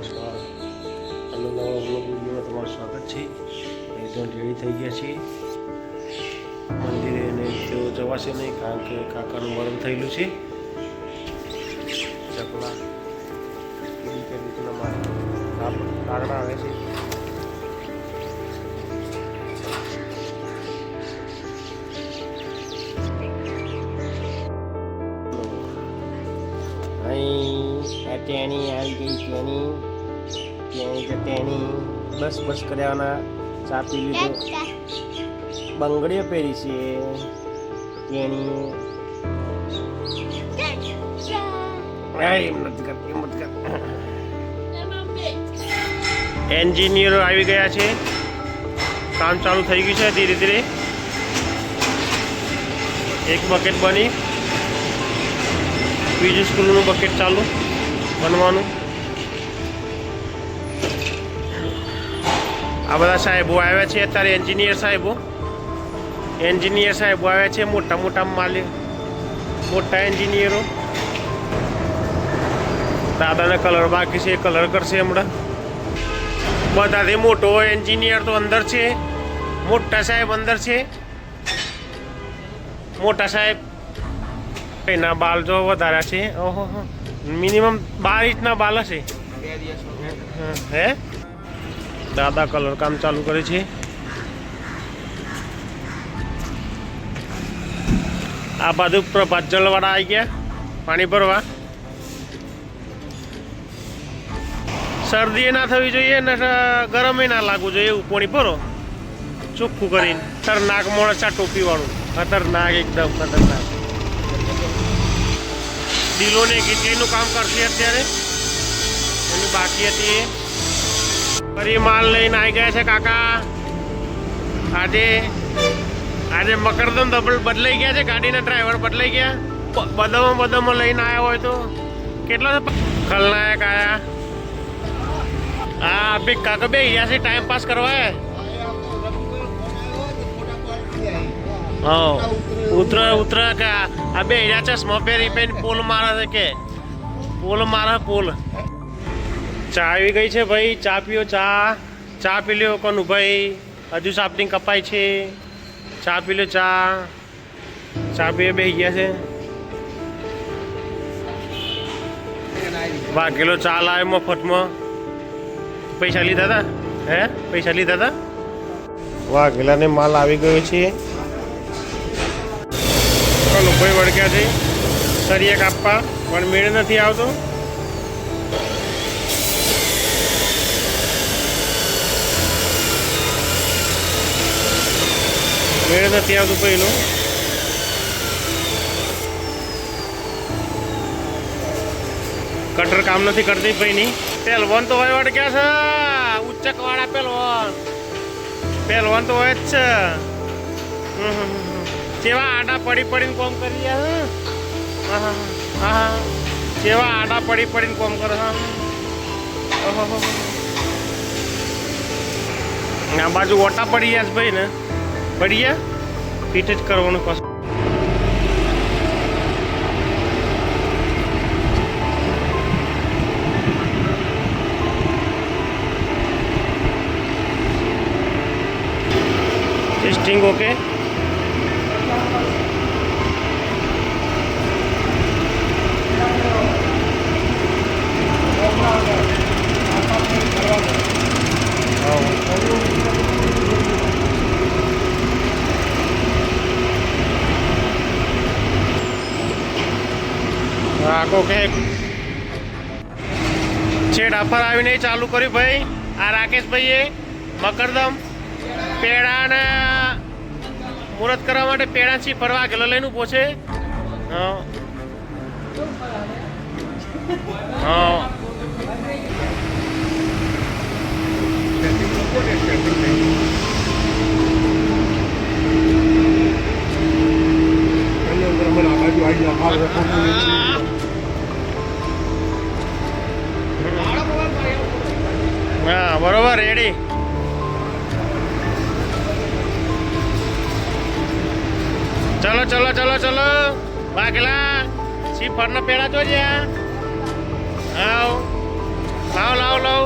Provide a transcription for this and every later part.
નમસ્કાર. અને નવા બ્લોગ વિડીયોમાં તમારું સ્વાગત છે. એકદમ રેડી થઈ ગયા છીએ મંદિરે, અને તેઓ જવાશે નહીં કારણ કે કાકાનું મરણ થયેલું છે. ચકલા કાગડા આવે છે. ટેણી આવી ગઈ, ટેણી બસ બસ કર્યાના. ચા પી લીધો, બંગડીઓ પહેરી છે ટેણી. એન્જિનિયરો આવી ગયા છે, કામ ચાલુ થઈ ગયું છે ધીરે ધીરે. એક બકેટ બની, બીજું સ્કૂલનું બકેટ ચાલુ બનવાનું. આ બધા સાહેબો આવ્યા છે અત્યારે, એન્જિનિયર સાહેબો આવ્યા છે, મોટા મોટા માલિક, મોટા એન્જિનિયરો. દાદાને કલર બાકી છે, કલર કરશે હમણાં. બધાથી મોટો એન્જિનિયર તો અંદર છે, મોટા સાહેબ અંદર છે. મોટા સાહેબ એના બાલ જો વધારે છે. ઓહો, મિનિમમ 12 ઇંચના બાલ હશે. હે, દાદા કલર કામ ચાલુ કરે છે. આ બાજુ પ્રભાત જળવાળા આવી ગયા પાણી ભરવા. શરદી ના થવી જોઈએ ને ગરમે ના લાગવું જોઈએ એવું પાણી ભરો ચોખ્ખું કરીને. ખતરનાક માણસ આ ટોપી વાળું, ખતરનાક, એકદમ ખતરનાક. દિલોને ગીટલીનું કામ કરશે અત્યારે, એની બાકી હતી. ફરી માલ લઈને આવી ગયા છે કાકા. આજે મકરદમ બદલાઈ ગયા છે, ગાડીના ડ્રાઈવર બદલાઈ ગયા. બદામાં લઈને આવ્યા હોય તો કેટલા ખલનાયક આયા. હા, બે કાકા બે ગયા છે ટાઈમ પાસ કરવા. હા, ઉતર કે આ બે હીરા ચશ્મા પહેરી પોલ મારે છે, કે પોલ મારે પોલ. ચા આવી ગઈ છે ભાઈ, ચા પીઓ. ચા પી લ્યો કોનું ભાઈ, હજુ સાપની કપાય છે. ચા પી લો, ચા પીએ બે ગયા છે. વાઘેલો ચા લાવે મફતમાં. પૈસા લીધા હતા? હે, પૈસા લીધા હતા? વાઘેલાને માલ આવી ગયો છે. ભાઈ વળગ્યા છે સરિયા કાપવા, પણ મેળ નથી આવતો. મેળ નથી આવતું પહેલું. કટર કામ નથી કરતી ભાઈની. પહેલવાન તો હોય વળગ્યા છે, ઉચ્ચક વાળા પહેલવાન તો હોય જ છે. કેવા આડા પડીને કોમ કરી રહ્યા. હા, કેવા આડા પડીને કોમ કરે. આ બાજુ ઓટા પડી ગયા છે ભાઈ ને, પડી ગયા ફીટ જ કરવાનું પાછું. Testing okay. આખો કે છેડ આફર આવીને ચાલુ કર્યું ભાઈ. આ રાકેશભાઈએ મકરદમ પેડાને મુહૂર્ત કરવા માટે પેડાથી ફરવા ગયેલો લઈને ઊભો છે. હા, હા, બરોબર, રેડી. ચલો વાઘેલા શ્રીફળના પેડા તો જ્યાં. લાવ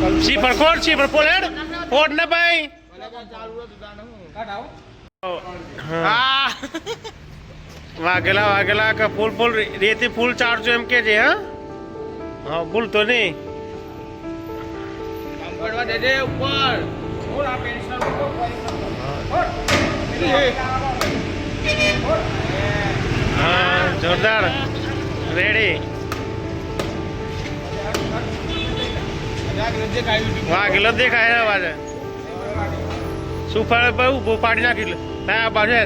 સીપર ખોડ સીપર ફોડ હેડ ફોડ ને ભાઈ હા વાઘેલા કે ફૂલ રેતી ફૂલ ચારજો એમ કે છે હા ભૂલ તો નહીં હા જોરદાર રેડી વાઘેલો દેખાય અવાજ સુફળ ભાઈ ઊભું પાડી નાખી ના બાજુ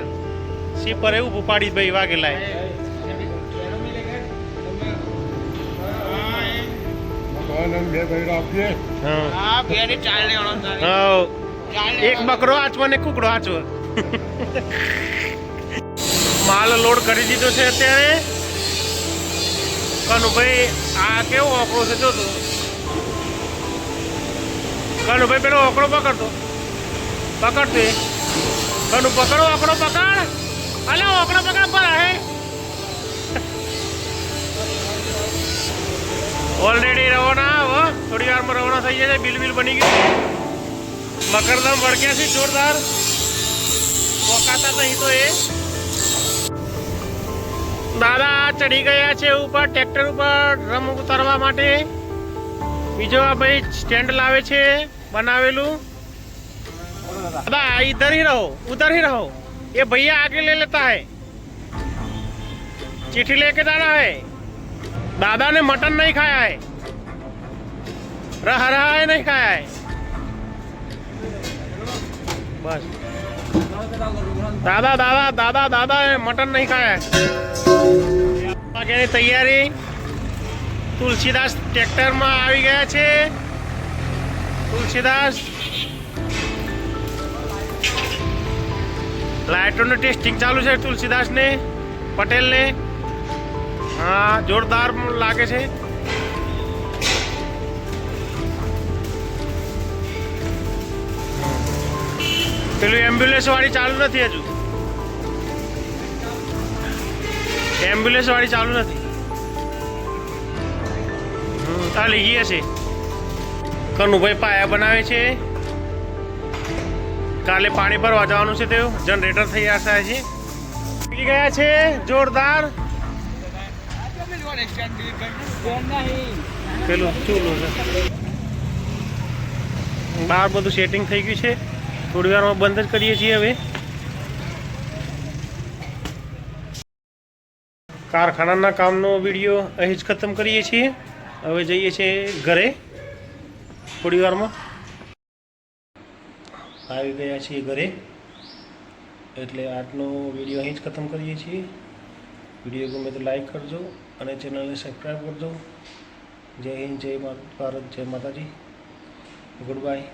સીપર એવું ઊભું પાડી ભાઈ વાઘેલા એક બકરો આચવો ને કુકડો આચવો માલ લોડ કરી દીધો છે અત્યારે કનુભાઈ આ કેવો ઓકળો છે જોતો કનુભાઈ પેલો ઓકળો પકડતો કનુ પકડો ઓકળો પકડ અલે ઓકળો પકડ પર હે ઓલરેડી રવાના હો થોડી વારમાં રવાના થઈ જશે બિલ બની ગયું મકરદમ વળગ્યા છે જોરદાર પોકાતા નહીં તો એ દાદા ચડી ગયા છે ઉપર ટ્રેક્ટર ઉપર રમ ઉતારવા માટે બીજો આ ભાઈ સ્ટેન્ડ લાવે છે બનાવેલું दादा इधर ही रहो ये भैया आगे ले लेता है चिट्ठी लेके जाना है दादा ने मटन नहीं खाया है रहा है नहीं खाया है बस दादा मटन नहीं खाया है आगे तैयारी तुलसीदास ट्रेक्टर में આવી ગયા છે तुलसीदास लाइटों ने टेस्टिंग चालू है तुलसीदास ने पटेल ने हाँ जोरदार लागे છે પેલું એમ્બ્યુલન્સ વાળી ચાલુ નથી હજુ એમ્બ્યુલન્સ વાળી ચાલુ નથી આ લઈ ગયા છે કનુભાઈ પાયા બનાવે છે કાલે પાણી ભરવા જવાનું છે તેઓ જનરેટર તૈયાર થાય છે પી ગયા છે જોરદાર પેલું ચૂલું છે બહાર બધું સેટિંગ થઈ ગયું છે થોડી વારમાં બંધ જ કરીએ છીએ હવે કારખાનાના કામનો વિડીયો અહીં જ ખતમ કરીએ છીએ હવે જઈએ છીએ ઘરે થોડી વારમાં આવી ગયા છીએ ઘરે એટલે આજનો વિડીયો અહીં જ ખતમ કરીએ છીએ વિડીયો ગમે તો લાઈક કરજો અને ચેનલને સબસ્ક્રાઈબ કરજો જય હિન્દ જય ભારત જય માતાજી ગુડ બાય